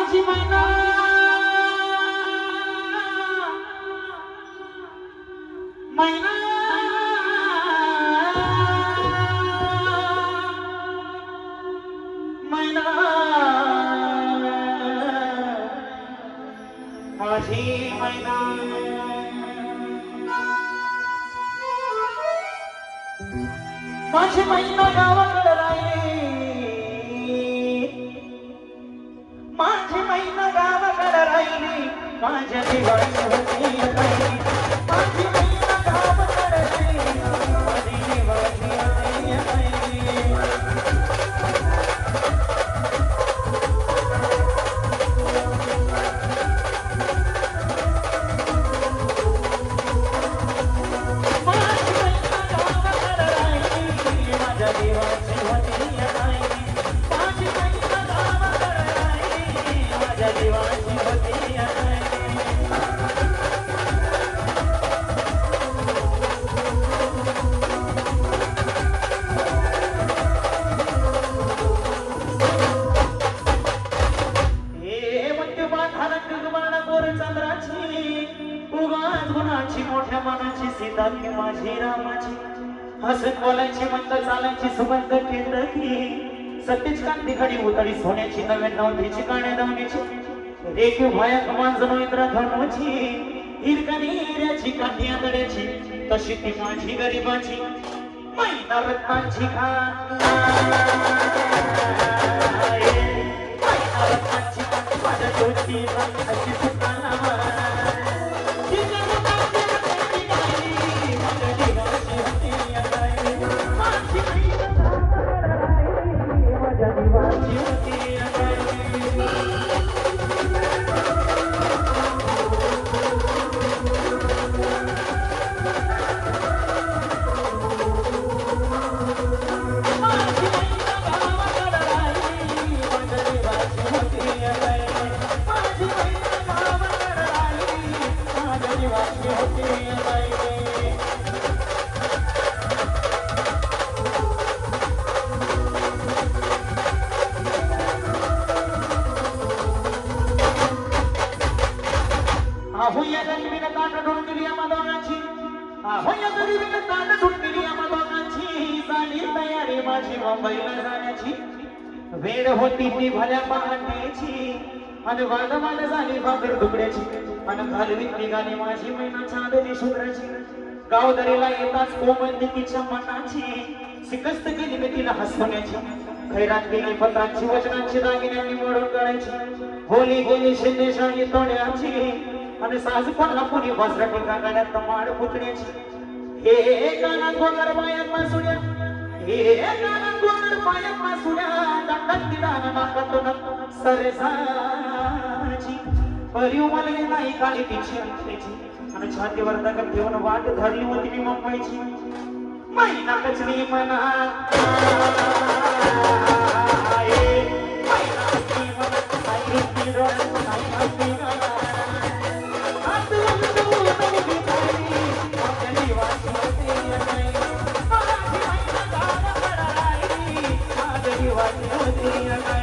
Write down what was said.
माझी मैना मैना मैना माझी मैना माझी मैना गावाकडे राहिली माझी मैना गावाकडे राहिली माझ्या दिवाळी होती राहिली माझी मैना गावाकडे राहिली माझी दिवाळी होती राहिली मोठ्या मनाची सीता की माझी रामाची हसत बोलायची मंद चालायची सुगंध केंद्रकी सतीच कांती घडी उतळी सोन्याची नव्या नवतीची काण्या दावणीची रेखीव भया कमांजनो इंद्रधनुची हिरकणीऱ्याची काठी आंधळ्याची तशी ती माझी गरिबाची मैना रत्नांची खान मैना रत्नांची खान माझ्या ज्योतीला अशी सुखाना होया गरिबीने ताट ढूंढ दिली आम्हा दोघांची होया गरिबीने ताट ढूंढ दिली आम्हा दोघांची झाली तयारी माझी मुंबईला जाण्याची वेळ होती ती भल्या पहाटेची आणि वादवाद झाली भाकर तुकड्याची आणि घालवीत निघाली माझी मैना चांदली शुभ्राची गावदरीला येताच कोमलनिकीच्या मनाची शिकस्त केली मी तिला हसवण्याची खैरात केली पत्रांची वचनांची दागिन्यांनी मोडून काढायची होली गेली शिंदेशाही तोड्याची आणि साज पडला पुरी वस्त्र गाड्यात माड पुतण्याची हे गाणं गोगर बाया पासुड्या हे गाणं गोगर बाया पासुड्या दंडात दिलाना नाकातून सरसाची परिव मलली नाही काळी तिची अंगठीची आणि छातीवर दगड ठेवून वाट धरली होती मी मुंबईची मैना कचरी मना What